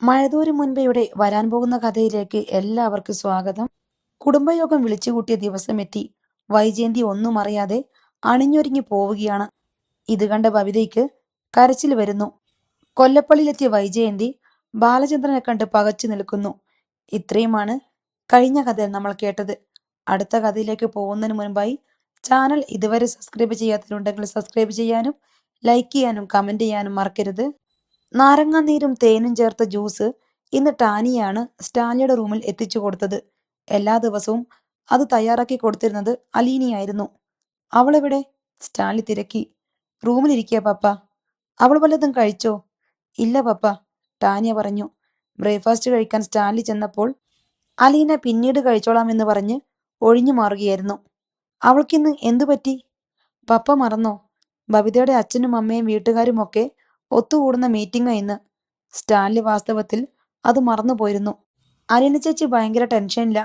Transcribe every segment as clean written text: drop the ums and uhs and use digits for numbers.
മഴതോരും മുൻപെയുടെ വരാൻ പോകുന്ന കഥയിലേക്ക് എല്ലാവർക്കും സ്വാഗതം. കുടുംബയോഗം വിളിച്ചുകൂട്ടിയ ദിവസമെത്തി. വൈജയന്തി ഒന്നും അറിയാതെ അണിഞ്ഞൊരുങ്ങി പോവുകയാണ്. ഇത് കണ്ട ബബിതയ്ക്ക് കരച്ചിൽ വരുന്നു. കൊല്ലപ്പള്ളിയിലെത്തിയ വൈജയന്തി ബാലചന്ദ്രനെ കണ്ട് പകച്ചു നിൽക്കുന്നു. ഇത്രയുമാണ് കഴിഞ്ഞ കഥയിൽ നമ്മൾ കേട്ടത്. അടുത്ത കഥയിലേക്ക് പോകുന്നതിന് മുൻപായി ചാനൽ ഇതുവരെ സബ്സ്ക്രൈബ് ചെയ്യാത്തവരുണ്ടെങ്കിൽ സബ്സ്ക്രൈബ് ചെയ്യാനും ലൈക്ക് ചെയ്യാനും കമന്റ് ചെയ്യാനും മറക്കരുത്. നാരങ്ങാനീരും തേനും ചേർത്ത ജ്യൂസ് ഇന്ന് ടാനിയാണ് സ്റ്റാൻലിയുടെ റൂമിൽ എത്തിച്ചു കൊടുത്തത്. എല്ലാ ദിവസവും അത് തയ്യാറാക്കി കൊടുത്തിരുന്നത് അലീനയായിരുന്നു. അവളെവിടെ? സ്റ്റാൻലി തിരക്കി. റൂമിലിരിക്കുക പപ്പ. അവൾ വല്ലതും കഴിച്ചോ? ഇല്ല പപ്പ, ടാനിയ പറഞ്ഞു. ബ്രേക്ക്ഫാസ്റ്റ് കഴിക്കാൻ സ്റ്റാൻലി ചെന്നപ്പോൾ അലീന പിന്നീട് കഴിച്ചോളാമെന്ന് പറഞ്ഞ് ഒഴിഞ്ഞു മാറുകയായിരുന്നു. അവൾക്കിന്ന് എന്തു പറ്റി? പപ്പ മറന്നോ? ബബിതയുടെ അച്ഛനും അമ്മയും വീട്ടുകാരുമൊക്കെ ഒത്തുകൂടുന്ന മീറ്റിംഗാ ഇന്ന്. സ്റ്റാൻലി വാസ്തവത്തിൽ അത് മറന്നുപോയിരുന്നു. അലീന ചേച്ചി ഭയങ്കര ടെൻഷനില്ല.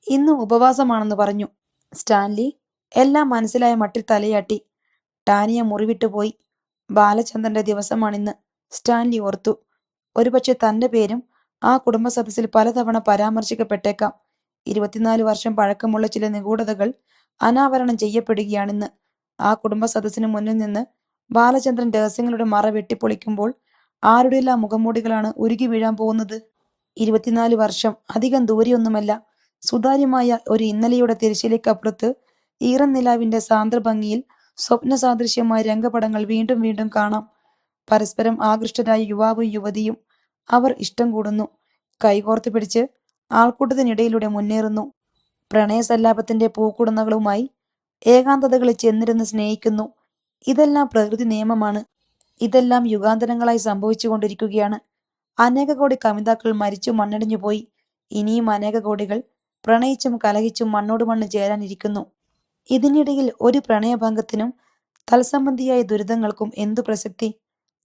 ഇന്ന് ഉപവാസമാണെന്ന് പറഞ്ഞു. സ്റ്റാൻലി എല്ലാം മനസ്സിലായ മട്ടിൽ തലയാട്ടി. ടാനിയ മുറിവിട്ടുപോയി. ബാലചന്ദ്രന്റെ ദിവസമാണിന്ന്. സ്റ്റാൻലി ഓർത്തു. ഒരുപക്ഷെ തന്റെ പേരും ആ കുടുംബ സദസ്സിൽ പലതവണ പരാമർശിക്കപ്പെട്ടേക്കാം. 24 വർഷം പഴക്കമുള്ള ചില നിഗൂഢതകൾ അനാവരണം ചെയ്യപ്പെടുകയാണിന്ന്. ആ കുടുംബ സദസ്സിന് മുന്നിൽ നിന്ന് ബാലചന്ദ്രൻ രഹസ്യങ്ങളുടെ മറ വെട്ടിപ്പൊളിക്കുമ്പോൾ ആരുടെയെല്ലാം മുഖംമൂടികളാണ് ഉരുകി വീഴാൻ പോകുന്നത്. 24 വർഷം അധികം ദൂരെയൊന്നുമല്ല. സുതാര്യമായ ഒരു ഇന്നലെയുടെ തിരശ്ശീലയ്ക്കപ്പുറത്ത് ഈറൻ നിലാവിന്റെ സാന്ദ്രഭംഗിയിൽ സ്വപ്ന സാദൃശ്യമായ രംഗപടങ്ങൾ വീണ്ടും വീണ്ടും കാണാം. പരസ്പരം ആകൃഷ്ടരായ യുവാവും യുവതിയും. അവർ ഇഷ്ടം കൂടുന്നു. കൈകോർത്ത് പിടിച്ച് ആൾക്കൂട്ടത്തിനിടയിലൂടെ മുന്നേറുന്നു. പ്രണയസല്ലാപത്തിന്റെ പൂക്കുടന്നകളുമായി ഏകാന്തതകളിൽ ചെന്നിരുന്ന് സ്നേഹിക്കുന്നു. ഇതെല്ലാം പ്രകൃതി നിയമമാണ്. ഇതെല്ലാം യുഗാന്തരങ്ങളായി സംഭവിച്ചുകൊണ്ടിരിക്കുകയാണ്. അനേക കോടി കമിതാക്കൾ മരിച്ചു മണ്ണടിഞ്ഞു പോയി. ഇനിയും അനേക കോടികൾ പ്രണയിച്ചും കലഹിച്ചും മണ്ണോട് മണ്ണ് ചേരാനിരിക്കുന്നു. ഇതിനിടയിൽ ഒരു പ്രണയഭംഗത്തിനും തൽസംബന്ധിയായ ദുരിതങ്ങൾക്കും എന്തു പ്രസക്തി?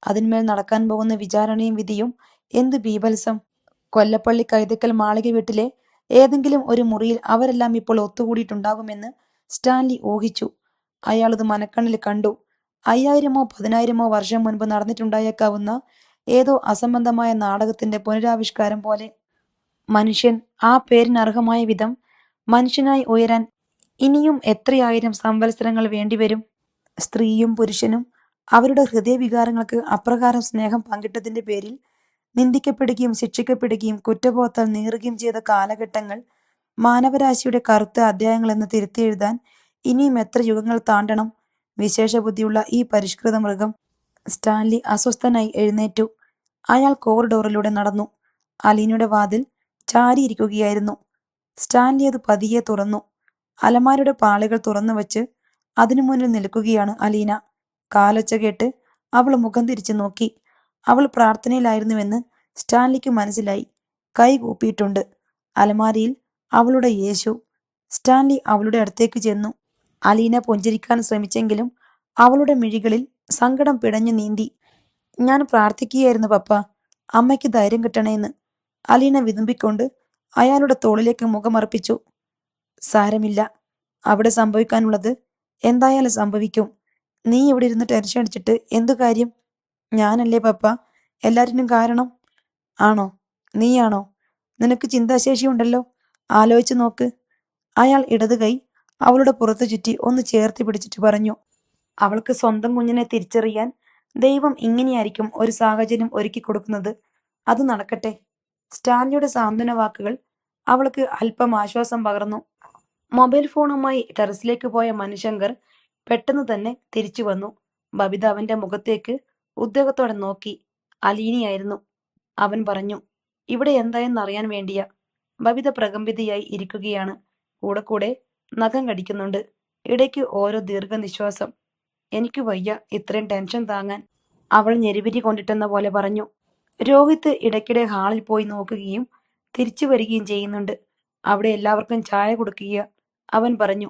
അതിന്മേൽ നടക്കാൻ പോകുന്ന വിചാരണയും വിധിയും എന്തു ബീഭത്സം! കൊല്ലപ്പള്ളി കൈതക്കൽ മാളിക വീട്ടിലെ ഏതെങ്കിലും ഒരു മുറിയിൽ അവരെല്ലാം ഇപ്പോൾ ഒത്തുകൂടിയിട്ടുണ്ടാകുമെന്ന് സ്റ്റാൻലി ഊഹിച്ചു. അയാളത് മനക്കണ്ണിൽ കണ്ടു. 5000-ഓ 10,000-ഓ വർഷം മുൻപ് നടന്നിട്ടുണ്ടായേക്കാവുന്ന ഏതോ അസംബന്ധമായ നാടകത്തിന്റെ പുനരാവിഷ്കാരം പോലെ. മനുഷ്യൻ ആ പേരിനർഹമായ വിധം മനുഷ്യനായി ഉയരാൻ ഇനിയും എത്രയായിരം സംവത്സരങ്ങൾ വേണ്ടിവരും? സ്ത്രീയും പുരുഷനും അവരുടെ ഹൃദയവികാരങ്ങൾക്ക് അപ്രകാരം സ്നേഹം പങ്കിട്ടതിന്റെ പേരിൽ നിന്ദിക്കപ്പെടുകയും ശിക്ഷിക്കപ്പെടുകയും കുറ്റബോധത്താൽ നീറുകയും ചെയ്ത കാലഘട്ടങ്ങൾ മാനവരാശിയുടെ കറുത്ത അധ്യായങ്ങളെന്ന് തിരുത്തിയെഴുതാൻ ഇനിയും എത്ര യുഗങ്ങൾ താണ്ടണം? വിശേഷബുദ്ധിയുള്ള ഈ പരിഷ്കൃത മൃഗം. സ്റ്റാൻലി അസ്വസ്ഥനായി എഴുന്നേറ്റു. അയാൾ കോറിഡോറിലൂടെ നടന്നു. അലീനയുടെ വാതിൽ ചാരിയിരിക്കുകയായിരുന്നു. സ്റ്റാൻലി അത് പതിയെ തുറന്നു. അലമാരയുടെ പാളികൾ തുറന്നു വച്ച് അതിനു മുന്നിൽ നിൽക്കുകയാണ് അലീന. കാലൊച്ച കേട്ട് അവൾ മുഖം തിരിച്ചു നോക്കി. അവൾ പ്രാർത്ഥനയിലായിരുന്നുവെന്ന് സ്റ്റാൻലിക്ക് മനസ്സിലായി. കൈ കൂപ്പിയിട്ടുണ്ട്. അലമാരയിൽ അവളുടെ യേശു. സ്റ്റാൻലി അവളുടെ അടുത്തേക്ക് ചെന്നു. അലീന പുഞ്ചിരിക്കാൻ ശ്രമിച്ചെങ്കിലും അവളുടെ മിഴികളിൽ സങ്കടം പിടഞ്ഞു നീന്തി. ഞാൻ പ്രാർത്ഥിക്കുകയായിരുന്നു പപ്പ, അമ്മയ്ക്ക് ധൈര്യം കിട്ടണേന്ന്. അലീന വിതുമ്പിക്കൊണ്ട് അയാളുടെ തോളിലേക്ക് മുഖമർപ്പിച്ചു. സാരമില്ല, അവിടെ സംഭവിക്കാനുള്ളത് എന്തായാലും സംഭവിക്കും. നീ ഇവിടെ ഇരുന്ന് ടെൻഷൻ അടിച്ചിട്ട് എന്തു കാര്യം? ഞാനല്ലേ പപ്പ എല്ലാറ്റിനും കാരണം. ആണോ? നീയാണോ? നിനക്ക് ചിന്താശേഷി ഉണ്ടല്ലോ, ആലോചിച്ചു നോക്ക്. അയാൾ ഇടത് കൈ അവളുടെ പുറത്തു ചുറ്റി ഒന്ന് ചേർത്ത് പിടിച്ചിട്ട് പറഞ്ഞു. അവൾക്ക് സ്വന്തം കുഞ്ഞിനെ തിരിച്ചറിയാൻ ദൈവം ഇങ്ങനെയായിരിക്കും ഒരു സാഹചര്യം ഒരുക്കി കൊടുക്കുന്നത്. അത് നടക്കട്ടെ. സ്റ്റാൻലിയുടെ സാന്ത്വന വാക്കുകൾ അവൾക്ക് അല്പം ആശ്വാസം പകർന്നു. മൊബൈൽ ഫോണുമായി ടെറസിലേക്ക് പോയ മനുശങ്കർ പെട്ടെന്ന് തന്നെ തിരിച്ചു വന്നു. ബബിത അവന്റെ മുഖത്തേക്ക് ഉദ്വേഗത്തോടെ നോക്കി. അലീനയായിരുന്നു. അവൻ പറഞ്ഞു, ഇവിടെ എന്തായെന്നറിയാൻ വേണ്ടിയാ. ബബിത പ്രകമ്പിതയായി ഇരിക്കുകയാണ്. കൂടെ കൂടെ നഖം കടിക്കുന്നുണ്ട്. ഇടയ്ക്ക് ഓരോ ദീർഘനിശ്വാസം. എനിക്ക് വയ്യ ഇത്രയും ടെൻഷൻ താങ്ങാൻ, അവൾ ഞെരിപിരി കൊണ്ടിട്ടെന്ന പോലെ പറഞ്ഞു. രോഹിത് ഇടയ്ക്കിടെ ഹാളിൽ പോയി നോക്കുകയും തിരിച്ചു വരികയും ചെയ്യുന്നുണ്ട്. അവിടെ എല്ലാവർക്കും ചായ കൊടുക്കുക, അവൻ പറഞ്ഞു.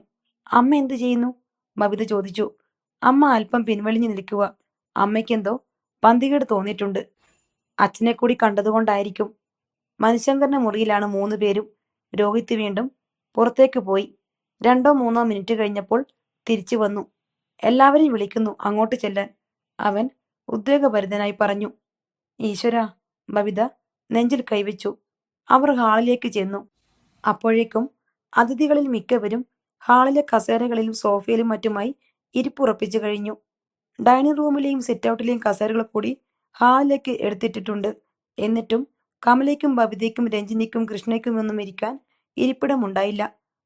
അമ്മ എന്തു ചെയ്യുന്നു? ബബിത ചോദിച്ചു. അമ്മ അല്പം പിൻവലിഞ്ഞു നിൽക്കുക. അമ്മയ്ക്കെന്തോ പന്തികേട് തോന്നിയിട്ടുണ്ട്. അച്ഛനെ കൂടി കണ്ടതുകൊണ്ടായിരിക്കും. മനുശങ്കറിന്റെ മുറിയിലാണ് 3 പേരും. രോഹിത് വീണ്ടും പുറത്തേക്ക് പോയി. 2-3 മിനിറ്റ് കഴിഞ്ഞപ്പോൾ തിരിച്ചു വന്നു. എല്ലാവരെയും വിളിക്കുന്നു, അങ്ങോട്ട് ചെല്ലാൻ, അവൻ ഉദ്വേഗഭരിതനായി പറഞ്ഞു. ഈശ്വരാ, ബബിത നെഞ്ചിൽ കൈവച്ചു. അവർ ഹാളിലേക്ക് ചെന്നു. അപ്പോഴേക്കും അതിഥികളിൽ മിക്കവരും ഹാളിലെ കസേരകളിലും സോഫയിലും മറ്റുമായി ഇരിപ്പുറപ്പിച്ചു കഴിഞ്ഞു. ഡൈനിങ് റൂമിലെയും സിറ്റൗട്ടിലെയും കസേരകൾ കൂടി ഹാളിലേക്ക് എടുത്തിട്ടിട്ടുണ്ട്. എന്നിട്ടും കമലയ്ക്കും ബബിതയ്ക്കും രഞ്ജിനിക്കും കൃഷ്ണയ്ക്കുമൊന്നും ഇരിക്കാൻ ഇരിപ്പിടമുണ്ടായില്ല.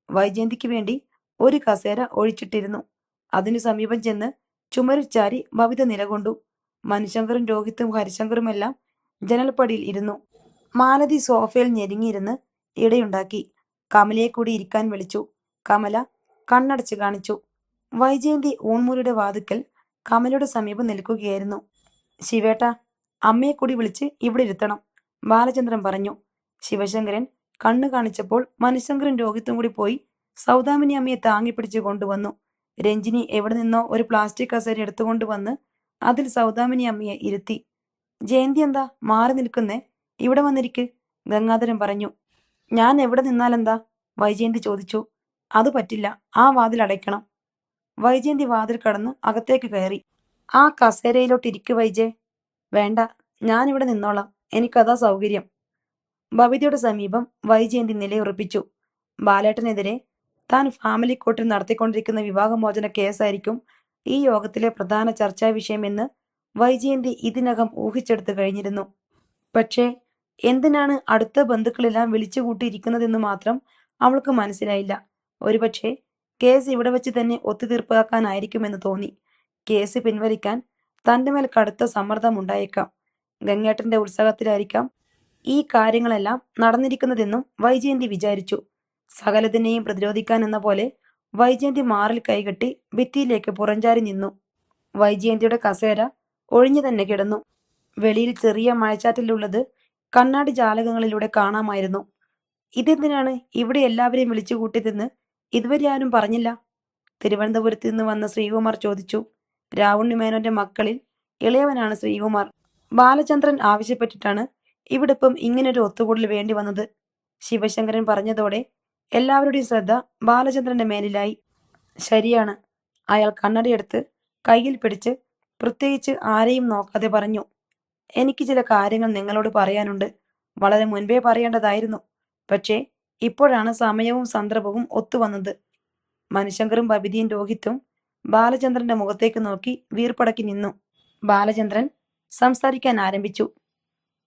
വൈജയന്തിക്ക് വേണ്ടി ഒരു കസേര ഒഴിച്ചിട്ടിരുന്നു. അതിനു സമീപം ചെന്ന് ചുമരിൽ ചാരി ബബിത നിലകൊണ്ടു. മനുശങ്കറും രോഹിത്തും ഹരിശങ്കറുമെല്ലാം ജനൽപ്പടിയിൽ ഇരുന്നു. മാലതി സോഫയിൽ ഞെരുങ്ങിയിരുന്ന് ഇടയുണ്ടാക്കി. കമലയെ കൂടി ഇരിക്കാൻ വിളിച്ചു. കമല കണ്ണടച്ച് കാണിച്ചു. വൈജയന്തി ഊൺമുറിയുടെ വാതുക്കൽ കമലയുടെ സമീപം നിൽക്കുകയായിരുന്നു. ശിവേട്ട, അമ്മയെ കൂടി വിളിച്ച് ഇവിടെ ഇരുത്തണം, ബാലചന്ദ്രൻ പറഞ്ഞു. ശിവശങ്കരൻ കണ്ണു കാണിച്ചപ്പോൾ മനുശങ്കരൻ രോഹിത്തും കൂടി പോയി സൗദാമിനി അമ്മയെ താങ്ങിപ്പിടിച്ച് കൊണ്ടുവന്നു. രഞ്ജിനി എവിടെ നിന്നോ ഒരു പ്ലാസ്റ്റിക് കസേര എടുത്തുകൊണ്ടുവന്ന് അതിൽ സൗദാമിനി അമ്മയെ ഇരുത്തി. ജയന്തി എന്താ മാറി നിൽക്കുന്നേ? ഇവിടെ വന്നിരിക്ക്, ഗംഗാധരൻ പറഞ്ഞു. ഞാൻ എവിടെ നിന്നാലെന്താ? വൈജയന്തി ചോദിച്ചു. അത് പറ്റില്ല, ആ വാതിൽ അടയ്ക്കണം. വൈജയന്തി വാതിൽ കടന്ന് അകത്തേക്ക് കയറി. ആ കസേരയിലോട്ട് ഇരിക്കു വൈജയ്. വേണ്ട, ഞാനിവിടെ നിന്നോളാം, എനിക്കതാ സൗകര്യം. ബബിതയുടെ സമീപം വൈജയന്തി നിലയുറപ്പിച്ചു. ബാലേട്ടനെതിരെ താൻ ഫാമിലി കോർട്ടിൽ നടത്തിക്കൊണ്ടിരിക്കുന്ന വിവാഹമോചന കേസായിരിക്കും ഈ യോഗത്തിലെ പ്രധാന ചർച്ചാ വിഷയമെന്ന് വൈജയന്തി ഇതിനകം ഊഹിച്ചെടുത്തു കഴിഞ്ഞിരുന്നു. പക്ഷേ എന്തിനാണ് അടുത്ത ബന്ധുക്കളെല്ലാം വിളിച്ചുകൂട്ടിയിരിക്കുന്നതെന്ന് മാത്രം അവൾക്ക് മനസ്സിലായില്ല. ഒരുപക്ഷെ കേസ് ഇവിടെ വെച്ച് തന്നെ ഒത്തുതീർപ്പാക്കാനായിരിക്കുമെന്ന് തോന്നി. കേസ് പിൻവലിക്കാൻ തന്റെ മേൽ കടുത്ത സമ്മർദ്ദമുണ്ടായേക്കാം. ഗംഗേട്ടന്റെ ഉത്സാഹത്തിലായിരിക്കാം ഈ കാര്യങ്ങളെല്ലാം നടന്നിരിക്കുന്നതെന്നും വൈജയന്തി വിചാരിച്ചു. സകലതിനെയും പ്രതിരോധിക്കാൻ എന്ന പോലെ വൈജയന്തി മാറിൽ കൈകെട്ടി ഭിത്തിയിലേക്ക് പുറഞ്ചാരി നിന്നു. വൈജയന്തിയുടെ കസേര ഒഴിഞ്ഞു തന്നെ കിടന്നു. വെളിയിൽ ചെറിയ മഴച്ചാറ്റിലുള്ളത് കണ്ണാടി ജാലകങ്ങളിലൂടെ കാണാമായിരുന്നു. ഇതെന്തിനാണ് ഇവിടെ എല്ലാവരെയും വിളിച്ചു കൂട്ടിയതെന്ന് ഇതുവരെ ആരും പറഞ്ഞില്ല? തിരുവനന്തപുരത്ത് നിന്ന് വന്ന ശ്രീകുമാർ ചോദിച്ചു. രാവുണ്ണിമേനോന്റെ മക്കളിൽ ഇളയവനാണ് ശ്രീകുമാർ. ബാലചന്ദ്രൻ ആവശ്യപ്പെട്ടിട്ടാണ് ഇവിടിപ്പം ഇങ്ങനൊരു ഒത്തുകൂടൽ വേണ്ടി വന്നത്. ശിവശങ്കരൻ പറഞ്ഞതോടെ എല്ലാവരുടെയും ശ്രദ്ധ ബാലചന്ദ്രന്റെ മേലിലായി. ശരിയാണ്, അയാൾ കണ്ണടയെടുത്ത് കയ്യിൽ പിടിച്ച് പ്രത്യേകിച്ച് ആരെയും നോക്കാതെ പറഞ്ഞു. എനിക്ക് ചില കാര്യങ്ങൾ നിങ്ങളോട് പറയാനുണ്ട്. വളരെ മുൻപേ പറയേണ്ടതായിരുന്നു, പക്ഷേ ഇപ്പോഴാണ് സമയവും സന്ദർഭവും ഒത്തുവന്നത്. മനുശങ്കറും ബബിതയും രോഹിത്തും ബാലചന്ദ്രന്റെ മുഖത്തേക്ക് നോക്കി വീർപ്പടക്കി നിന്നു. ബാലചന്ദ്രൻ സംസാരിക്കാൻ ആരംഭിച്ചു.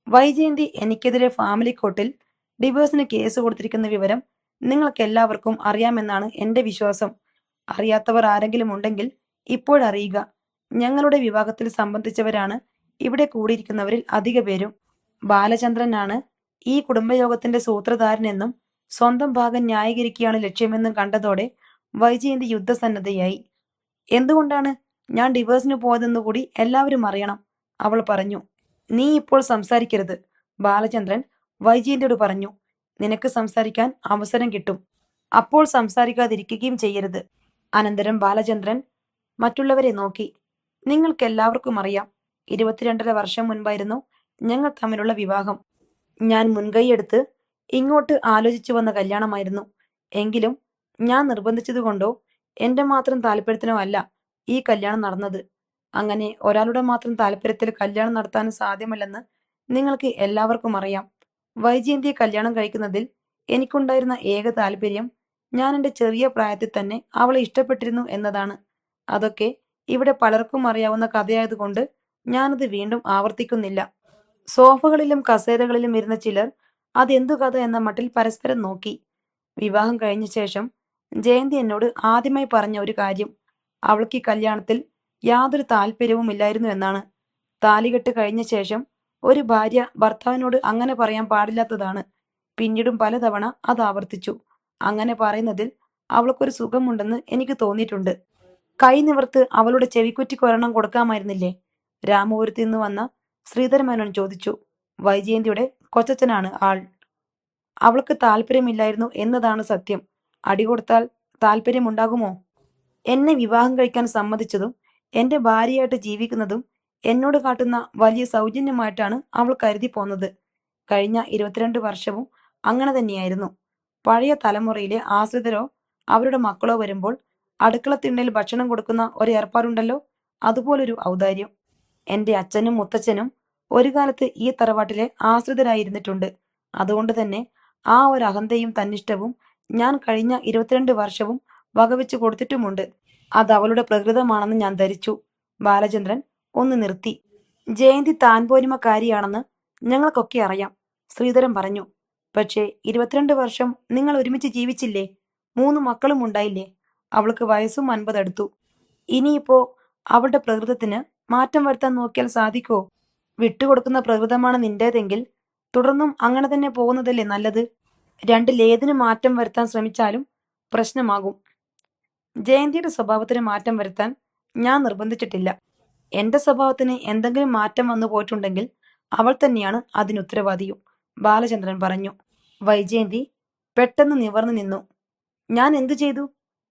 വൈജയന്തി എനിക്കെതിരെ ഫാമിലി കോർട്ടിൽ ഡിവോഴ്സിന് കേസ് കൊടുത്തിരിക്കുന്ന വിവരം നിങ്ങൾക്കെല്ലാവർക്കും അറിയാമെന്നാണ് എൻ്റെ വിശ്വാസം. അറിയാത്തവർ ആരെങ്കിലും ഉണ്ടെങ്കിൽ ഇപ്പോഴറിയുക. ഞങ്ങളുടെ വിവാഹത്തിൽ സംബന്ധിച്ചവരാണ് ഇവിടെ കൂടിയിരിക്കുന്നവരിൽ അധിക പേരും. ബാലചന്ദ്രനാണ് ഈ കുടുംബയോഗത്തിന്റെ സൂത്രധാരനെന്നും സ്വന്തം ഭാഗം ന്യായീകരിക്കുകയാണ് ലക്ഷ്യമെന്നും കണ്ടതോടെ വൈജയന്തി യുദ്ധസന്നദ്ധയായി. എന്തുകൊണ്ടാണ് ഞാൻ ഡിവോഴ്സിന് പോയതെന്ന് കൂടി എല്ലാവരും അറിയണം, അവൾ പറഞ്ഞു. നീ ഇപ്പോൾ സംസാരിക്കരുത്, ബാലചന്ദ്രൻ വൈജയന്തിയോട് പറഞ്ഞു. നിനക്ക് സംസാരിക്കാൻ അവസരം കിട്ടും, അപ്പോൾ സംസാരിക്കാതിരിക്കുകയും ചെയ്യരുത്. അനന്തരം ബാലചന്ദ്രൻ മറ്റുള്ളവരെ നോക്കി. നിങ്ങൾക്കെല്ലാവർക്കും അറിയാം, 22.5 വർഷം മുൻപായിരുന്നു ഞങ്ങൾ തമ്മിലുള്ള വിവാഹം. ഞാൻ മുൻകൈയെടുത്ത് ഇങ്ങോട്ട് ആലോചിച്ചു വന്ന കല്യാണമായിരുന്നു. എങ്കിലും ഞാൻ നിർബന്ധിച്ചതുകൊണ്ടോ എൻ്റെ മാത്രം താല്പര്യത്തിനോ അല്ല ഈ കല്യാണം നടന്നത്. അങ്ങനെ ഒരാളുടെ മാത്രം താല്പര്യത്തിൽ കല്യാണം നടത്താൻ സാധ്യമല്ലെന്ന് നിങ്ങൾക്ക് എല്ലാവർക്കും അറിയാം. വൈജയന്തിയെ കല്യാണം കഴിക്കുന്നതിൽ എനിക്കുണ്ടായിരുന്ന ഏക താല്പര്യം ഞാൻ എൻ്റെ ചെറിയ പ്രായത്തിൽ തന്നെ അവളെ ഇഷ്ടപ്പെട്ടിരുന്നു എന്നതാണ്. അതൊക്കെ ഇവിടെ പലർക്കും അറിയാവുന്ന കഥയായതുകൊണ്ട് ഞാനത് വീണ്ടും ആവർത്തിക്കുന്നില്ല. സോഫകളിലും കസേരകളിലും ഇരുന്ന ചിലർ അതെന്തു കഥ എന്ന മട്ടിൽ പരസ്പരം നോക്കി. വിവാഹം കഴിഞ്ഞ ശേഷം ജയന്തി എന്നോട് ആദ്യമായി പറഞ്ഞ ഒരു കാര്യം അവൾക്ക് ഈ കല്യാണത്തിൽ യാതൊരു താല്പര്യവും ഇല്ലായിരുന്നു എന്നാണ്. താലികെട്ട് കഴിഞ്ഞ ശേഷം ഒരു ഭാര്യ ഭർത്താവിനോട് അങ്ങനെ പറയാൻ പാടില്ലാത്തതാണ്. പിന്നീടും പലതവണ അത് ആവർത്തിച്ചു. അങ്ങനെ പറയുന്നതിൽ അവൾക്കൊരു സുഖമുണ്ടെന്ന് എനിക്ക് തോന്നിയിട്ടുണ്ട്. കൈ നിവർത്ത് അവളുടെ ചെവിക്കുറ്റിക്ക് ഒരെണ്ണം കൊടുക്കാമായിരുന്നില്ലേ? രാമപുരത്ത് നിന്ന് വന്ന ശ്രീധരമേനോൻ ചോദിച്ചു. വൈജയന്തിയുടെ കൊച്ചച്ഛനാണ് ആൾ. അവൾക്ക് താല്പര്യമില്ലായിരുന്നു എന്നതാണ് സത്യം. അടികൊടുത്താൽ താല്പര്യമുണ്ടാകുമോ? എന്നെ വിവാഹം കഴിക്കാൻ സമ്മതിച്ചതും എൻ്റെ ഭാര്യയായിട്ട് ജീവിക്കുന്നതും എന്നോട് കാട്ടുന്ന വലിയ സൗജന്യമായിട്ടാണ് അവൾ കരുതി പോന്നത്. കഴിഞ്ഞ 22 വർഷവും അങ്ങനെ തന്നെയായിരുന്നു. പഴയ തലമുറയിലെ ആശ്രിതരോ അവരുടെ മക്കളോ വരുമ്പോൾ അടുക്കളത്തിണ്ണയിൽ ഭക്ഷണം കൊടുക്കുന്ന ഒരു ഏർപ്പാടുണ്ടല്ലോ, അതുപോലൊരു ഔദാര്യം. എൻ്റെ അച്ഛനും മുത്തച്ഛനും ഒരു കാലത്ത് ഈ തറവാട്ടിലെ ആശ്രിതരായിരുന്നിട്ടുണ്ട്. അതുകൊണ്ട് തന്നെ ആ ഒരു അഹന്തയും തന്നിഷ്ടവും ഞാൻ കഴിഞ്ഞ 22 വർഷവും വകവെച്ചു കൊടുത്തിട്ടുമുണ്ട്. അത് അവളുടെ പ്രകൃതമാണെന്ന് ഞാൻ ധരിച്ചു. ബാലചന്ദ്രൻ ഒന്ന് നിർത്തി. ജയന്തി താൻ പോരിമക്കാരിയാണെന്ന് ഞങ്ങൾക്കൊക്കെ അറിയാം, ശ്രീധരൻ പറഞ്ഞു. പക്ഷേ 22 വർഷം നിങ്ങൾ ഒരുമിച്ച് ജീവിച്ചില്ലേ? 3 മക്കളും ഉണ്ടായില്ലേ? അവൾക്ക് വയസ്സും 50 അടുത്തു. ഇനിയിപ്പോ അവളുടെ പ്രകൃതത്തിന് മാറ്റം വരുത്താൻ നോക്കിയാൽ സാധിക്കുമോ? വിട്ടുകൊടുക്കുന്ന പ്രകൃതമാണ് നിന്റേതെങ്കിൽ തുടർന്നും അങ്ങനെ തന്നെ പോകുന്നതല്ലേ നല്ലത്. രണ്ടിലേതിനു മാറ്റം വരുത്താൻ ശ്രമിച്ചാലും പ്രശ്നമാകും. ജയന്തിയുടെ സ്വഭാവത്തിന് മാറ്റം വരുത്താൻ ഞാൻ നിർബന്ധിച്ചിട്ടില്ല. എന്റെ സ്വഭാവത്തിന് എന്തെങ്കിലും മാറ്റം വന്നു പോയിട്ടുണ്ടെങ്കിൽ അവൾ തന്നെയാണ് അതിനുത്തരവാദിയും, ബാലചന്ദ്രൻ പറഞ്ഞു. വൈജയന്തി പെട്ടെന്ന് നിവർന്നു നിന്നു. ഞാൻ എന്തു ചെയ്തു?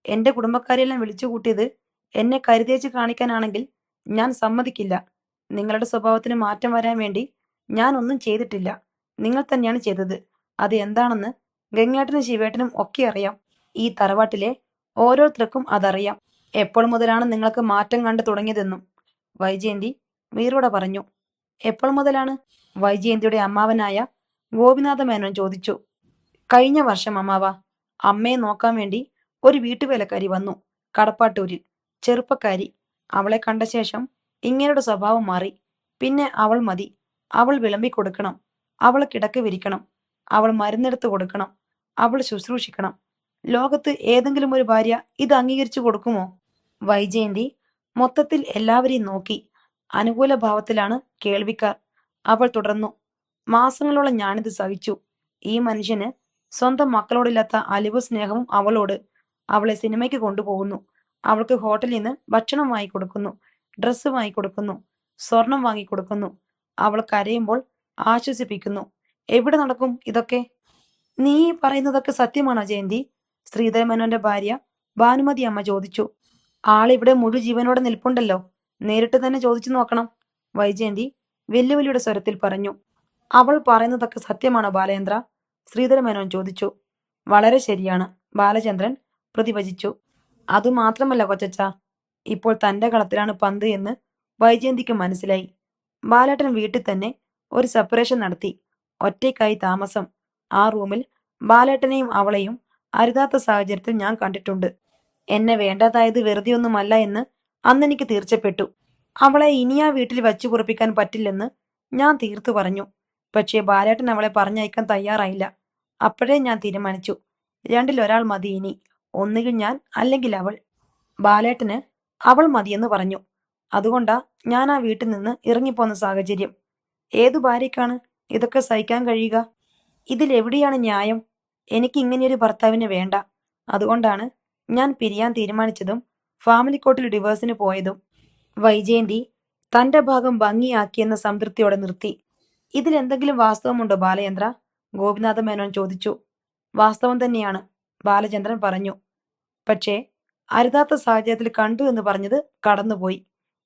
എന്റെ കുടുംബക്കാരെല്ലാം വിളിച്ചു കൂട്ടിയത് എന്നെ കരുതേച്ച് കാണിക്കാനാണെങ്കിൽ ഞാൻ സമ്മതിക്കില്ല. നിങ്ങളുടെ സ്വഭാവത്തിന് മാറ്റം വരാൻ വേണ്ടി ഞാൻ ഒന്നും ചെയ്തിട്ടില്ല. നിങ്ങൾ തന്നെയാണ് ചെയ്തത്. അത് എന്താണെന്ന് ഗംഗേട്ടനും ശിവേട്ടനും ഒക്കെ അറിയാം. ഈ തറവാട്ടിലെ ഓരോരുത്തർക്കും അതറിയാം. എപ്പോൾ മുതലാണ് നിങ്ങൾക്ക് മാറ്റം കണ്ടു തുടങ്ങിയതെന്നും വൈജയന്തി വീറോടെ പറഞ്ഞു. എപ്പോൾ മുതലാണ്? വൈജയന്തിയുടെ അമ്മാവനായ ഗോപിനാഥ മേനോൻ ചോദിച്ചു. കഴിഞ്ഞ വർഷം അമ്മാവ. അമ്മയെ നോക്കാൻ വേണ്ടി ഒരു വീട്ടുവേലക്കാരി വന്നു, കടപ്പാട്ടൂരിൽ. ചെറുപ്പക്കാരി. അവളെ കണ്ട ശേഷം ഇങ്ങനെയുടെ സ്വഭാവം മാറി. പിന്നെ അവൾ മതി. അവൾ വിളമ്പി കൊടുക്കണം, അവൾ കിടക്ക് വിരിക്കണം, അവൾ മരുന്നെടുത്ത് കൊടുക്കണം, അവൾ ശുശ്രൂഷിക്കണം. ലോകത്ത് ഏതെങ്കിലും ഒരു ഭാര്യ ഇത് അംഗീകരിച്ചു കൊടുക്കുമോ? വൈജയന്തി മൊത്തത്തിൽ എല്ലാവരെയും നോക്കി. അനുകൂല ഭാവത്തിലാണ് കേൾവിക്കാർ. അവൾ തുടർന്നു. മാസങ്ങളോളം ഞാനിത് സഹിച്ചു. ഈ മനുഷ്യന് സ്വന്തം മക്കളോടില്ലാത്ത അലിവും സ്നേഹവും അവളോട്. അവളെ സിനിമയ്ക്ക് കൊണ്ടുപോകുന്നു, അവൾക്ക് ഹോട്ടലിൽ നിന്ന് ഭക്ഷണം വാങ്ങിക്കൊടുക്കുന്നു, ഡ്രസ്സ് വാങ്ങിക്കൊടുക്കുന്നു, സ്വർണം വാങ്ങിക്കൊടുക്കുന്നു. അവൾ കരയുമ്പോൾ ആശ്വസിപ്പിക്കുന്നു. എവിടെ നടക്കും ഇതൊക്കെ? നീ പറയുന്നതൊക്കെ സത്യമാണോ ജയന്തി? ശ്രീധരമേനോന്റെ ഭാര്യ ഭാനുമതി അമ്മ ചോദിച്ചു. ആളിവിടെ മുഴുജീവനോടെ നിൽപ്പുണ്ടല്ലോ, നേരിട്ട് തന്നെ ചോദിച്ചു നോക്കണം, വൈജയന്തി വെല്ലുവിളിയുടെ സ്വരത്തിൽ പറഞ്ഞു. അവൾ പറയുന്നതൊക്കെ സത്യമാണോ ബാലേന്ദ്ര? ശ്രീധരമേനോൻ ചോദിച്ചു. വളരെ ശരിയാണ്, ബാലചന്ദ്രൻ പ്രതിവചിച്ചു. അതുമാത്രമല്ല കൊച്ചച്ച, ഇപ്പോൾ തന്റെ കളത്തിലാണ് പന്ത് എന്ന് വൈജയന്തിക്ക് മനസ്സിലായി. ബാലേട്ടൻ വീട്ടിൽ തന്നെ ഒരു സെപ്പറേഷൻ നടത്തി. ഒറ്റയ്ക്കായി താമസം. ആ റൂമിൽ ബാലേട്ടനെയും അവളെയും അരുതാത്ത സാഹചര്യത്തിൽ ഞാൻ കണ്ടിട്ടുണ്ട്. എന്നെ വേണ്ടതായത് വെറുതെയൊന്നുമല്ല എന്ന് അന്നെനിക്ക് തീർച്ചപ്പെട്ടു. അവളെ ഇനി ആ വീട്ടിൽ വച്ചു കുറിപ്പിക്കാൻ പറ്റില്ലെന്ന് ഞാൻ തീർത്തു പറഞ്ഞു. പക്ഷേ ബാലേട്ടൻ അവളെ പറഞ്ഞയക്കാൻ തയ്യാറായില്ല. അപ്പോഴേ ഞാൻ തീരുമാനിച്ചു, രണ്ടിലൊരാൾ മതി ഇനി. ഒന്നുകിൽ ഞാൻ, അല്ലെങ്കിൽ അവൾ. ബാലേട്ടന് അവൾ മതിയെന്ന് പറഞ്ഞു. അതുകൊണ്ടാ ഞാൻ ആ വീട്ടിൽ നിന്ന് ഇറങ്ങിപ്പോന്ന സാഹചര്യം. ഏതു ഭാര്യക്കാണ് ഇതൊക്കെ സഹിക്കാൻ കഴിയുക? ഇതിലെവിടെയാണ് ന്യായം? എനിക്ക് ഇങ്ങനെയൊരു ഭർത്താവിന് വേണ്ട. അതുകൊണ്ടാണ് ഞാൻ പിരിയാൻ തീരുമാനിച്ചതും ഫാമിലി കോർട്ടിൽ ഡിവേഴ്സിന് പോയതും. വൈജയന്തി തന്റെ ഭാഗം ഭംഗിയാക്കിയെന്ന സംതൃപ്തിയോടെ നിർത്തി. ഇതിലെന്തെങ്കിലും വാസ്തവമുണ്ടോ ബാലചന്ദ്ര? ഗോപിനാഥ മേനോൻ ചോദിച്ചു. വാസ്തവം തന്നെയാണ്, ബാലചന്ദ്രൻ പറഞ്ഞു. പക്ഷേ അരുതാത്ത സാഹചര്യത്തിൽ കണ്ടു എന്ന് പറഞ്ഞത് കടന്നുപോയി.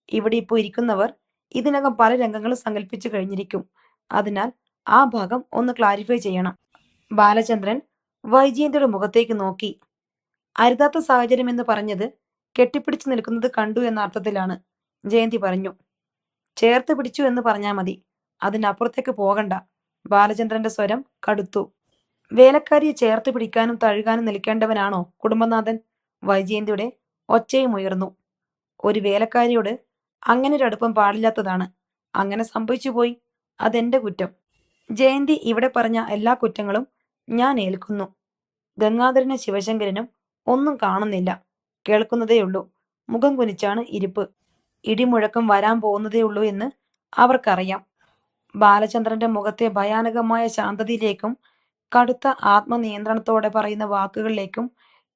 ഇവിടെ ഇപ്പോൾ ഇരിക്കുന്നവർ ഇതിനകം പല രംഗങ്ങളും സങ്കല്പിച്ചു കഴിഞ്ഞിരിക്കും. അതിനാൽ ആ ഭാഗം ഒന്ന് ക്ലാരിഫൈ ചെയ്യണം. ബാലചന്ദ്രൻ വൈജയന്തിയുടെ മുഖത്തേക്ക് നോക്കി. അരുതാത്ത സാഹചര്യം എന്ന് പറഞ്ഞത് കെട്ടിപ്പിടിച്ചു നിൽക്കുന്നത് കണ്ടു എന്ന അർത്ഥത്തിലാണ്, ജയന്തി പറഞ്ഞു. ചേർത്ത് പിടിച്ചു എന്ന് പറഞ്ഞാൽ മതി, അതിനപ്പുറത്തേക്ക് പോകണ്ട. ബാലചന്ദ്രന്റെ സ്വരം കടുത്തു. വേലക്കാരിയെ ചേർത്ത് പിടിക്കാനും തഴുകാനും നിൽക്കേണ്ടവനാണോ കുടുംബനാഥൻ? വൈജയന്തിയുടെ ഒച്ചയും ഉയർന്നു. ഒരു വേലക്കാരിയോട് അങ്ങനെ ഒരു അടുപ്പം പാടില്ലാത്തതാണ്. അങ്ങനെ സംഭവിച്ചു പോയി, അതെന്റെ കുറ്റം. ജയന്തി ഇവിടെ പറഞ്ഞ എല്ലാ കുറ്റങ്ങളും ഞാൻ ഏൽക്കുന്നു. ഗംഗാധരനും ശിവശങ്കരനും ഒന്നും കാണുന്നില്ല, കേൾക്കുന്നതേയുള്ളൂ. മുഖം കുനിച്ചാണ് ഇരിപ്പ്. ഇടിമുഴക്കം വരാൻ പോകുന്നതേയുള്ളൂ എന്ന് അവർക്കറിയാം. ബാലചന്ദ്രന്റെ മുഖത്തെ ഭയാനകമായ ശാന്തതയിലേക്കും കടുത്ത ആത്മനിയന്ത്രണത്തോടെ പറയുന്ന വാക്കുകളിലേക്കും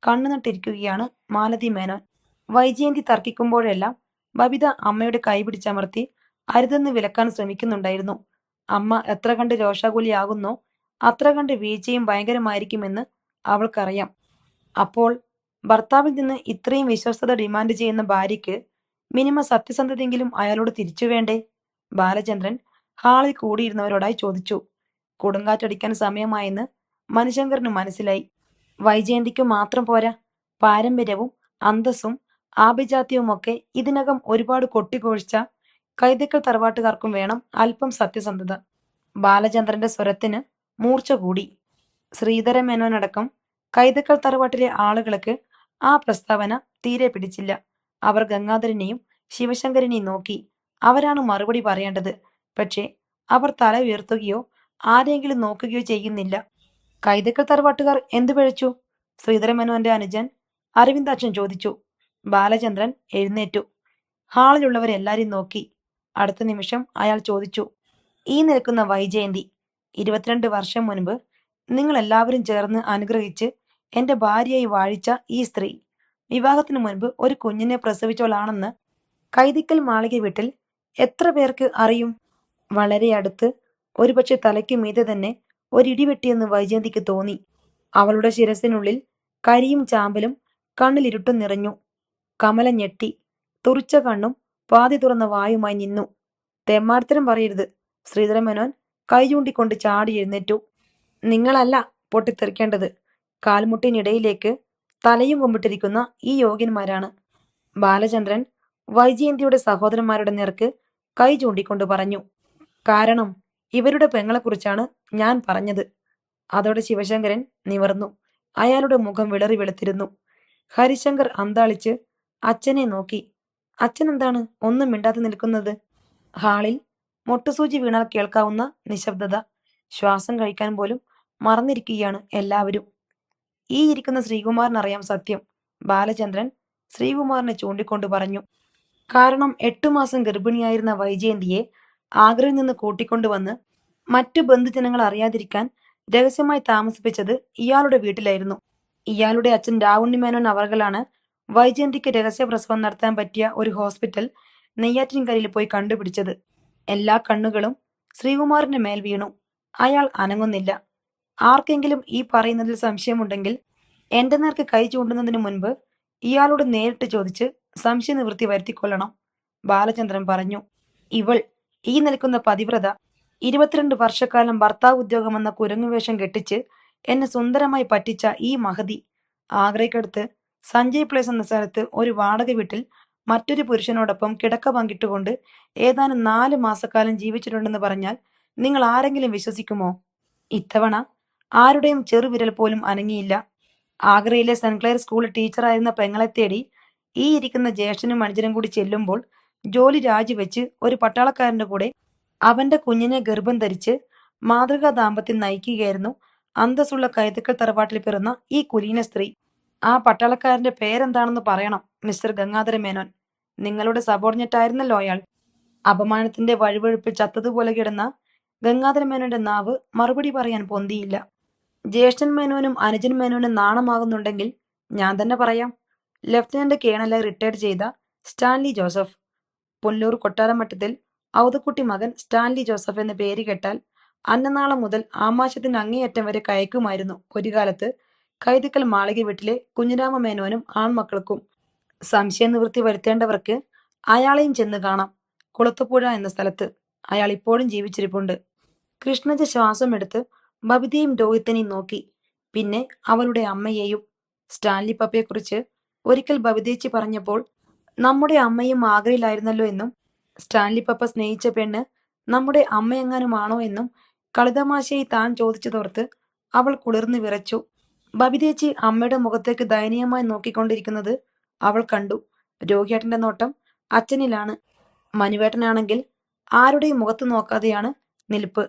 കണ്ണുനട്ടിരിക്കുകയാണ് മാലതി മേനോൻ. വൈജയന്തി തർക്കിക്കുമ്പോഴെല്ലാം ബബിത അമ്മയുടെ കൈ പിടിച്ചമർത്തി അരുതെന്ന് വിലക്കാൻ ശ്രമിക്കുന്നുണ്ടായിരുന്നു. അമ്മ എത്ര കണ്ട് രോഷാകുലിയാകുന്നോ അത്ര കണ്ട് വീഴ്ചയും ഭയങ്കരമായിരിക്കുമെന്ന് അവൾക്കറിയാം. അപ്പോൾ ഭർത്താവിൽ നിന്ന് ഇത്രയും വിശ്വസ്തത ഡിമാൻഡ് ചെയ്യുന്ന ഭാര്യയ്ക്ക് മിനിമം സത്യസന്ധതയെങ്കിലും അയാളോട് തിരിച്ചു വേണ്ടേ? ബാലചന്ദ്രൻ ഹാളിൽ കൂടിയിരുന്നവരോടായി ചോദിച്ചു. കൊടുങ്കാറ്റടിക്കാൻ സമയമായെന്ന് മണിശങ്കറിന് മനസ്സിലായി. വൈജയന്തിക്കു മാത്രം പോരാ, പാരമ്പര്യവും അന്തസ്സും ആഭിജാത്യവുമൊക്കെ ഇതിനകം ഒരുപാട് കൊട്ടിഘോഷിച്ച കൈതക്കൽ തറവാട്ടുകാർക്കും വേണം അല്പം സത്യസന്ധത. ബാലചന്ദ്രന്റെ സ്വരത്തിന് മൂർച്ച കൂടി. ശ്രീധര മേനോനടക്കം കൈതക്കൽ തറവാട്ടിലെ ആളുകൾക്ക് ആ പ്രസ്താവന തീരെ പിടിച്ചില്ല. അവർ ഗംഗാധരനെയും ശിവശങ്കരനെയും നോക്കി. അവരാണ് മറുപടി പറയേണ്ടത്. പക്ഷേ അവർ തല ഉയർത്തുകയോ ആരെങ്കിലും നോക്കുകയോ ചെയ്യുന്നില്ല. കൈതക്കൽ തറവാട്ടുകാർ എന്തു പിഴച്ചു? ശ്രീധരമേനോന്റെ അനുജൻ അരവിന്ദാക്ഷൻ ചോദിച്ചു. ബാലചന്ദ്രൻ എഴുന്നേറ്റു. ഹാളിലുള്ളവരെല്ലാരെയും നോക്കി. അടുത്ത നിമിഷം അയാൾ ചോദിച്ചു, ഈ നിൽക്കുന്ന വൈജയന്തി 22 വർഷം മുൻപ് നിങ്ങൾ എല്ലാവരും ചേർന്ന് അനുഗ്രഹിച്ച് എന്റെ ഭാര്യയായി വാഴിച്ച ഈ സ്ത്രീ വിവാഹത്തിനു മുൻപ് ഒരു കുഞ്ഞിനെ പ്രസവിച്ചവളാണെന്ന് കൈതിക്കൽ മാളിക വീട്ടിൽ എത്ര പേർക്ക് അറിയും? വളരെ അടുത്ത്, ഒരുപക്ഷെ തലയ്ക്ക് മീതെ തന്നെ ഒരിടിവെട്ടിയെന്ന് വൈജയന്തിക്ക് തോന്നി. അവളുടെ ശിരസിനുള്ളിൽ കരിയും ചാമ്പലും കണ്ണിലിരുട്ടും നിറഞ്ഞു. കമല ഞെട്ടി. തുറിച്ച കണ്ണും പാതി തുറന്ന വായുമായി നിന്നു. തെമ്മാടത്തരം പറയരുത്. ശ്രീധരമേനോൻ കൈ ചൂണ്ടിക്കൊണ്ട് ചാടി എഴുന്നേറ്റു. നിങ്ങളല്ല പൊട്ടിത്തെറിക്കേണ്ടത്. കാൽമുട്ടിനിടയിലേക്ക് തലയും കുമ്പിട്ടിരിക്കുന്ന ഈ യോഗ്യന്മാരാണ്. ബാലചന്ദ്രൻ വൈജയന്തിയുടെ സഹോദരന്മാരുടെ നേർക്ക് കൈ ചൂണ്ടിക്കൊണ്ട് പറഞ്ഞു. കാരണം ഇവരുടെ പെങ്ങളെക്കുറിച്ചാണ് ഞാൻ പറഞ്ഞത്. അതോടെ ശിവശങ്കരൻ നിവർന്നു. അയാളുടെ മുഖം വിളറി വെളുത്തിരുന്നു. ഹരിശങ്കർ അന്താളിച്ച് അച്ഛനെ നോക്കി. അച്ഛൻ എന്താണ് ഒന്നും മിണ്ടാതെ നിൽക്കുന്നത്? ഹാളിൽ മൊട്ടുസൂചി വീണാൽ കേൾക്കാവുന്ന നിശബ്ദത. ശ്വാസം കഴിക്കാൻ പോലും മറന്നിരിക്കുകയാണ് എല്ലാവരും. ഈ ഇരിക്കുന്ന ശ്രീകുമാറിനറിയാം സത്യം. ബാലചന്ദ്രൻ ശ്രീകുമാറിനെ ചൂണ്ടിക്കൊണ്ട് പറഞ്ഞു. കാരണം 8 മാസം ഗർഭിണിയായിരുന്ന വൈജയന്തിയെ ആഗ്രയിൽ നിന്ന് കൂട്ടിക്കൊണ്ടുവന്ന് മറ്റു ബന്ധുജനങ്ങൾ അറിയാതിരിക്കാൻ രഹസ്യമായി താമസിപ്പിച്ചത് ഇയാളുടെ വീട്ടിലായിരുന്നു. ഇയാളുടെ അച്ഛൻ രാവുണ്ണിമേനോൻ അവർകളാണ് വൈജയന്തിക്ക് രഹസ്യപ്രസവം നടത്താൻ പറ്റിയ ഒരു ഹോസ്പിറ്റൽ നെയ്യാറ്റിൻകരയിൽ പോയി കണ്ടുപിടിച്ചത്. എല്ലാ കണ്ണുകളും ശ്രീകുമാറിന്റെ മേൽ വീണു. അയാൾ അനങ്ങുന്നില്ല. ആർക്കെങ്കിലും ഈ പറയുന്നതിൽ സംശയമുണ്ടെങ്കിൽ എന്റെ നേർക്ക് കൈ ചൂണ്ടുന്നതിന് മുൻപ് ഇയാളോട് നേരിട്ട് ചോദിച്ച് സംശയ നിവൃത്തി വരുത്തിക്കൊള്ളണം. ബാലചന്ദ്രൻ പറഞ്ഞു. ഇവൾ, ഈ നിൽക്കുന്ന പതിവ്രത, 22 വർഷക്കാലം ഭർത്താവ് ഉദ്യോഗമെന്ന കുരങ്ങുവേഷം കെട്ടിച്ച് എന്നെ സുന്ദരമായി പറ്റിച്ച ഈ മഹതി, ആഗ്രയ്ക്കടുത്ത് സഞ്ജയ് പ്ലേസ് എന്ന സ്ഥലത്ത് ഒരു വാടക വീട്ടിൽ മറ്റൊരു പുരുഷനോടൊപ്പം കിടക്ക പങ്കിട്ടുകൊണ്ട് ഏതാനും 4 മാസക്കാലം ജീവിച്ചിട്ടുണ്ടെന്ന് പറഞ്ഞാൽ നിങ്ങൾ ആരെങ്കിലും വിശ്വസിക്കുമോ? ഇത്തവണ ആരുടെയും ചെറുവിരൽ പോലും അനങ്ങിയില്ല. ആഗ്രയിലെ സെന്റ് ക്ലെയർ സ്കൂൾ ടീച്ചറായിരുന്ന പെങ്ങളെ തേടി ഈ ഇരിക്കുന്ന ജ്യേഷ്ഠനും അനുജനും കൂടി ചെല്ലുമ്പോൾ ജോലി രാജിവെച്ച് ഒരു പട്ടാളക്കാരന്റെ കൂടെ അവന്റെ കുഞ്ഞിനെ ഗർഭം ധരിച്ച് മാതൃകാ ദാമ്പത്യം നയിക്കുകയായിരുന്നു അന്തസ്സുള്ള കൈതക്കൽ തറവാട്ടിൽ പിറന്ന ഈ കുലീന സ്ത്രീ. ആ പട്ടാളക്കാരന്റെ പേരെന്താണെന്ന് പറയണം മിസ്റ്റർ ഗംഗാധര മേനോൻ. നിങ്ങളുടെ സബോർഡിനേറ്റ് ആയിരുന്നല്ലോ അയാൾ. അപമാനത്തിന്റെ വഴുവഴുപ്പിൽ ചത്തതുപോലെ കിടന്ന ഗംഗാധര മേനോന്റെ നാവ് മറുപടി പറയാൻ പൊന്തിയില്ല. ജ്യേഷ്ഠൻ മേനോനും അനുജൻ മേനോനും നാണമാകുന്നുണ്ടെങ്കിൽ ഞാൻ തന്നെ പറയാം. ലഫ്റ്റനന്റ് കേണലായി റിട്ടയർഡ് ചെയ്ത സ്റ്റാൻലി ജോസഫ്. പുല്ലൂർ കൊട്ടാരമറ്റത്തിൽ ഔതക്കുട്ടി മകൻ സ്റ്റാൻലി ജോസഫ് എന്ന പേര് കേട്ടാൽ അന്നനാളം മുതൽ ആമാശത്തിന്റെ അങ്ങേയറ്റം വരെ കയക്കുമായിരുന്നു ഒരു കാലത്ത് കൈതക്കൽ മാളിക വീട്ടിലെ കുഞ്ഞിരാമ മേനോനും ആൺമക്കൾക്കും. സംശയ നിവൃത്തി വരുത്തേണ്ടവർക്ക് അയാളെയും ചെന്ന് കാണാം. കുളത്തുപുഴ എന്ന സ്ഥലത്ത്. അയാൾ ഇപ്പോഴും ജീവിച്ചിരിപ്പുണ്ട്. കൃഷ്ണജ ശ്വാസം എടുത്ത് ബബിതയും രോഹിത്തിനെയും നോക്കി. പിന്നെ അവളുടെ അമ്മയെയും. സ്റ്റാൻലി പപ്പയെക്കുറിച്ച് ഒരിക്കൽ ബബിതേച്ചി പറഞ്ഞപ്പോൾ നമ്മുടെ അമ്മയും ആഗ്രയിലായിരുന്നല്ലോ എന്നും സ്റ്റാൻലി പപ്പ സ്നേഹിച്ച പെണ്ണ് നമ്മുടെ അമ്മയെങ്ങാനുമാണോ എന്നും കളിതമാശയായി താൻ ചോദിച്ചതോർത്ത് അവൾ കുളിർന്നു വിറച്ചു. ബബിതേച്ചി അമ്മയുടെ മുഖത്തേക്ക് ദയനീയമായി നോക്കിക്കൊണ്ടിരിക്കുന്നത് അവൾ കണ്ടു. രോഹിയേട്ടന്റെ നോട്ടം അച്ഛനിലാണ്. മനുവേട്ടനാണെങ്കിൽ ആരുടെയും മുഖത്ത് നോക്കാതെയാണ് നിൽപ്പ്.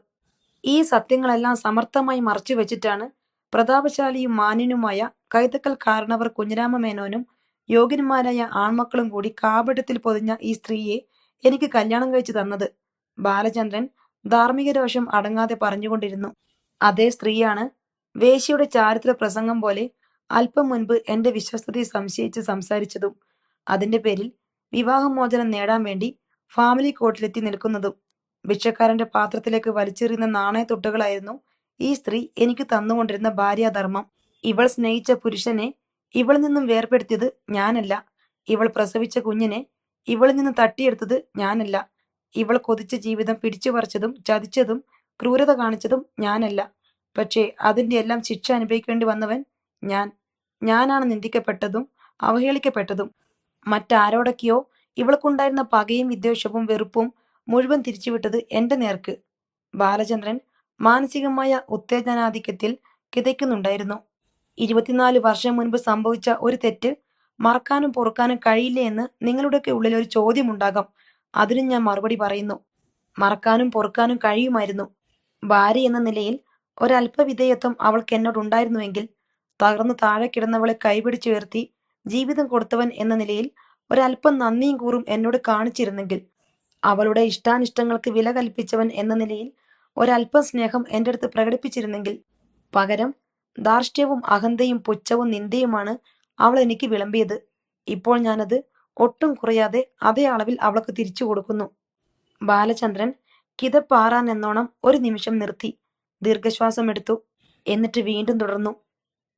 ഈ സത്യങ്ങളെല്ലാം സമർത്ഥമായി മറച്ചു വെച്ചിട്ടാണ് പ്രതാപശാലിയും മാന്യനുമായ കൈതക്കൽ കാരണവർ കുഞ്ഞിരാമ മേനോനും യോഗ്യന്മാരായ ആൺമക്കളും കൂടി കാപട്യത്തിൽ പൊതിഞ്ഞ ഈ സ്ത്രീയെ എനിക്ക് കല്യാണം കഴിച്ചു തന്നത്. ബാലചന്ദ്രൻ ധാർമ്മിക രോഷം അടങ്ങാതെ പറഞ്ഞുകൊണ്ടിരുന്നു. അതേ സ്ത്രീയാണ് വേശ്യയുടെ ചാരിത്ര പ്രസംഗം പോലെ അല്പം മുൻപ് എന്റെ വിശ്വസ്തതയെ സംശയിച്ച് സംസാരിച്ചതും അതിന്റെ പേരിൽ വിവാഹമോചനം നേടാൻ വേണ്ടി ഫാമിലി കോർട്ടിലെത്തി നിൽക്കുന്നതും. ഭിക്ഷക്കാരന്റെ പാത്രത്തിലേക്ക് വലിച്ചെറിയുന്ന നാണയത്തുട്ടുകളായിരുന്നു ഈ സ്ത്രീ എനിക്ക് തന്നുകൊണ്ടിരുന്ന ഭാര്യാധർമ്മം. ഇവൾ സ്നേഹിച്ച പുരുഷനെ ഇവളിൽ നിന്നും വേർപെടുത്തിയത് ഞാനല്ല. ഇവൾ പ്രസവിച്ച കുഞ്ഞിനെ ഇവളിൽ നിന്ന് തട്ടിയെടുത്തത് ഞാനല്ല. ഇവൾ കൊതിച്ച ജീവിതം പിടിച്ചു പറിച്ചതും ചതിച്ചതും ക്രൂരത കാണിച്ചതും ഞാനല്ല. പക്ഷേ അതിന്റെ എല്ലാം ശിക്ഷ അനുഭവിക്കേണ്ടി വന്നവൻ ഞാനാണ് നിന്ദിക്കപ്പെട്ടതും അവഹേളിക്കപ്പെട്ടതും. മറ്റാരോടൊക്കെയോ ഇവൾക്കുണ്ടായിരുന്ന പകയും വിദ്വേഷവും വെറുപ്പും മുഴുവൻ തിരിച്ചുവിട്ടത് എന്റെ നേർക്ക്. ബാലചന്ദ്രൻ മാനസികമായ ഉത്തേജനാധിക്യത്തിൽ കിതയ്ക്കുന്നുണ്ടായിരുന്നു. 24 വർഷം മുൻപ് സംഭവിച്ച ഒരു തെറ്റ് മറക്കാനും പൊറുക്കാനും കഴിയില്ലേ എന്ന് നിങ്ങളുടെയൊക്കെ ഉള്ളിൽ ഒരു ചോദ്യമുണ്ടാകാം. അതിനും ഞാൻ മറുപടി പറയുന്നു. മറക്കാനും പൊറുക്കാനും കഴിയുമായിരുന്നു. ഭാര്യ എന്ന നിലയിൽ ഒരല്പവിധേയത്വം അവൾക്ക് എന്നോടുണ്ടായിരുന്നുവെങ്കിൽ, തകർന്നു താഴെ കിടന്നവളെ കൈപിടിച്ചുയർത്തി ജീവിതം കൊടുത്തവൻ എന്ന നിലയിൽ ഒരല്പം നന്ദിയും കൂറും എന്നോട് കാണിച്ചിരുന്നെങ്കിൽ, അവളുടെ ഇഷ്ടാനിഷ്ടങ്ങൾക്ക് വില കൽപ്പിച്ചവൻ എന്ന നിലയിൽ ഒരല്പം സ്നേഹം എൻ്റെ അടുത്ത് പ്രകടിപ്പിച്ചിരുന്നെങ്കിൽ, പകരം ധാർഷ്ട്യവും അഹന്തയും പുച്ഛവും നിന്ദയുമാണ് അവൾ എനിക്ക് വിളമ്പിയത്. ഇപ്പോൾ ഞാനത് ഒട്ടും കുറയാതെ അതേ അളവിൽ അവൾക്ക് തിരിച്ചു കൊടുക്കുന്നു. ബാലചന്ദ്രൻ കിതപ്പാറാൻ എന്നോണം ഒരു നിമിഷം നിർത്തി, ദീർഘശ്വാസം എടുത്തു. എന്നിട്ട് വീണ്ടും തുടർന്നു.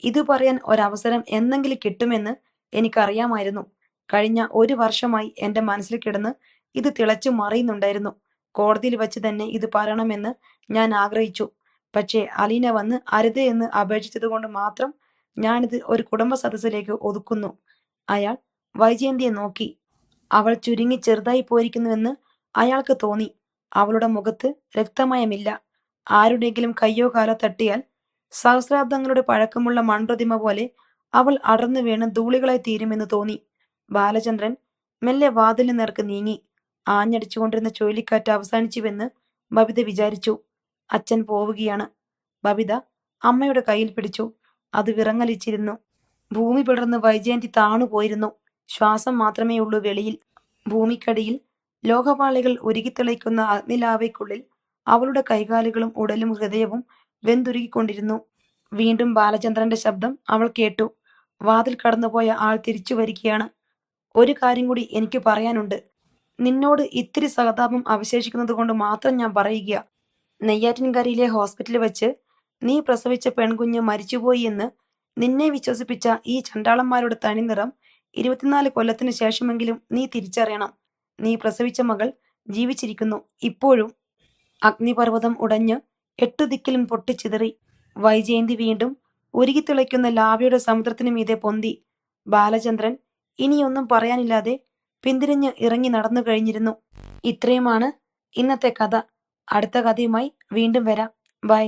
ഇത് പറയാൻ ഒരവസരം എന്നെങ്കിലും കിട്ടുമെന്ന് എനിക്കറിയാമായിരുന്നു. കഴിഞ്ഞ 1 വർഷമായി എൻ്റെ മനസ്സിൽ കിടന്ന് ഇത് തിളച്ചു മറിയുന്നുണ്ടായിരുന്നു. കോടതിയിൽ വച്ച് തന്നെ ഇത് പറയണമെന്ന് ഞാൻ ആഗ്രഹിച്ചു. പക്ഷേ അലീന വന്ന് അരുതേ എന്ന് അപേക്ഷിച്ചതുകൊണ്ട് മാത്രം ഞാനിത് ഒരു കുടുംബ സദസ്സിലേക്ക് ഒതുക്കുന്നു. അയാൾ വൈജയന്തിയെ നോക്കി. അവൾ ചുരുങ്ങി ചെറുതായി പോയിരിക്കുന്നുവെന്ന് അയാൾക്ക് തോന്നി. അവളുടെ മുഖത്ത് രക്തമയമില്ല. ആരുടെയെങ്കിലും കയ്യോ കാലോ തട്ടിയാൽ സഹസ്രാബ്ദങ്ങളുടെ പഴക്കമുള്ള മൺപ്രതിമ പോലെ അവൾ അടർന്നു വീണ് ധൂളികളായി തീരുമെന്ന് തോന്നി. ബാലചന്ദ്രൻ മെല്ലെ വാതിലിന് നേർക്ക് നീങ്ങി. ആഞ്ഞടിച്ചുകൊണ്ടിരുന്ന ചുഴലിക്കാറ്റ് അവസാനിച്ചുവെന്ന് ബബിത വിചാരിച്ചു. അച്ഛൻ പോവുകയാണ്. ബബിത അമ്മയുടെ കയ്യിൽ പിടിച്ചു. അത് വിറങ്ങലിച്ചിരുന്നു. ഭൂമി പിളർന്ന് വൈജയന്തി താണുപോയിരുന്നു. ശ്വാസം മാത്രമേ ഉള്ളൂ വെളിയിൽ. ഭൂമിക്കടിയിൽ ലോകപാളികൾ ഉരുകിത്തിളയ്ക്കുന്ന അഗ്നിലാവയ്ക്കുള്ളിൽ അവളുടെ കൈകാലുകളും ഉടലും ഹൃദയവും വെന്തുരുകിക്കൊണ്ടിരുന്നു. വീണ്ടും ബാലചന്ദ്രന്റെ ശബ്ദം അവൾ കേട്ടു. വാതിൽ കടന്നുപോയ ആൾ തിരിച്ചു വരികയാണ്. ഒരു കാര്യം കൂടി എനിക്ക് പറയാനുണ്ട്. നിന്നോട് ഇത്തിരി സഹതാപം അവശേഷിക്കുന്നത് കൊണ്ട് മാത്രം ഞാൻ പറയുക. നെയ്യാറ്റിൻകരയിലെ ഹോസ്പിറ്റലിൽ വെച്ച് നീ പ്രസവിച്ച പെൺകുഞ്ഞ് മരിച്ചുപോയി എന്ന് നിന്നെ വിശ്വസിപ്പിച്ച ഈ ചണ്ടാളന്മാരുടെ തനിനിറം 24 കൊല്ലത്തിന് ശേഷമെങ്കിലും നീ തിരിച്ചറിയണം. നീ പ്രസവിച്ച മകൾ ജീവിച്ചിരിക്കുന്നു, ഇപ്പോഴും. അഗ്നിപർവ്വതം ഉടഞ്ഞ് 8 ദിക്കിലും പൊട്ടിച്ചിതറി. വൈജയന്തി വീണ്ടും ഉരുകിത്തിളയ്ക്കുന്ന ലാവയുടെ സമുദ്രത്തിനു മീതെ പൊന്തി. ബാലചന്ദ്രൻ ഇനിയൊന്നും പറയാനില്ലാതെ പിന്തിരിഞ്ഞ് ഇറങ്ങി നടന്നു കഴിഞ്ഞിരുന്നു. ഇത്രയുമാണ് ഇന്നത്തെ കഥ. അടുത്ത കഥയുമായി വീണ്ടും വരാം. ബൈ.